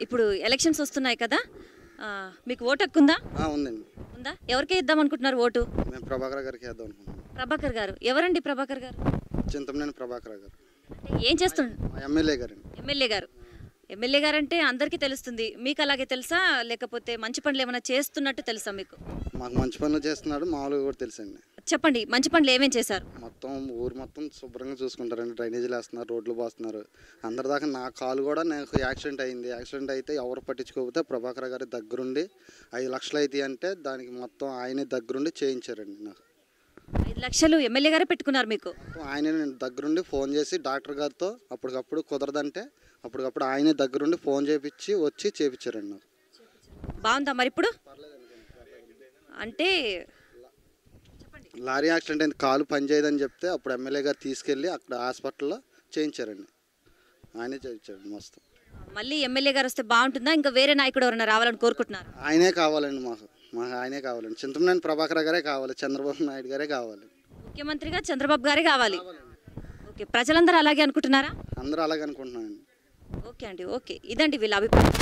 ఇప్పుడు ఎలక్షన్స్ వస్తున్నాయి కదా, మీకు ఓటు హక్కు ఉందా? ఉందండి. ఉందా? ఎవరికి ఇద్దాం అనుకుంటున్నారు ఓటు? మేము ప్రభాకర్ గారికి వేద్దాం అనుకుంటున్నాం. ప్రభాకర్ గారు ఎవరండి? ప్రభాకర్ గారు చింతమనేని ప్రభాకర్ గారు అంటే ఏం చేస్తుండ? ఎమ్మెల్యే గారండి. ఎమ్మెల్యే గారు అంటే అందరికీ తెలుస్తుంది. మీకు అలాగే తెలుసా, లేకపోతే మంచి పనులు ఏమైనా చేస్తున్నట్టు తెలుసా మీకు? మాకు మంచి పనులు చేస్తున్నాడు, మామూలుగా కూడా తెలుసండి. చెప్పండి, మంచి పనులు ఏమేం చేశారు? మొత్తం ఊరు మొత్తం శుభ్రంగా చూసుకుంటారండి. డ్రైనేజీలు వేస్తున్నారు, రోడ్లు పోస్తున్నారు. అందరిదాకా నా కాలు కూడా నాకు యాక్సిడెంట్ అయింది. యాక్సిడెంట్ అయితే ఎవరు పట్టించుకోకపోతే ప్రభాకర్ గారి దగ్గరుండి 5 లక్షలు అయితే అంటే దానికి మొత్తం ఆయనే దగ్గరుండి చేయించారండి. నాకు 5 లక్షలు ఎమ్మెల్యే గారే పెట్టుకున్నారు మీకు? ఆయనే నేను దగ్గరుండి ఫోన్ చేసి డాక్టర్ గారితో అప్పటికప్పుడు కుదరదంటే అప్పటికప్పుడు ఆయనే దగ్గరుండి ఫోన్ చేయించి వచ్చి చేయించారండి. నాకు బాగుందా మరి ఇప్పుడు? అంటే లారీ యాక్సిడెంట్ అయింది, కాలు పనిచేయదని చెప్తే అప్పుడు ఎమ్మెల్యే గారు తీసుకెళ్ళి అక్కడ హాస్పిటల్లో చేయించారండి. ఆయనే చేయించారండి మొత్తం. మళ్ళీ ఎమ్మెల్యే గారు వస్తే బాగుంటుందా, ఇంకా వేరే నాయకుడు ఎవరైనా రావాలని కోరుకుంటున్నారు? ఆయనే కావాలండి. మాకు ఆయనే కావాలండి. చింతమనేని ప్రభాకర్ గారే కావాలి, చంద్రబాబు నాయుడు గారే కావాలి. ముఖ్యమంత్రిగా చంద్రబాబు గారే కావాలి. ఓకే, ప్రజలందరూ అలాగే అనుకుంటున్నారా? అందరూ అలాగే అనుకుంటున్నారండి. ఓకే అండి, ఓకే. ఇదండి వీళ్ళ అభిప్రాయం.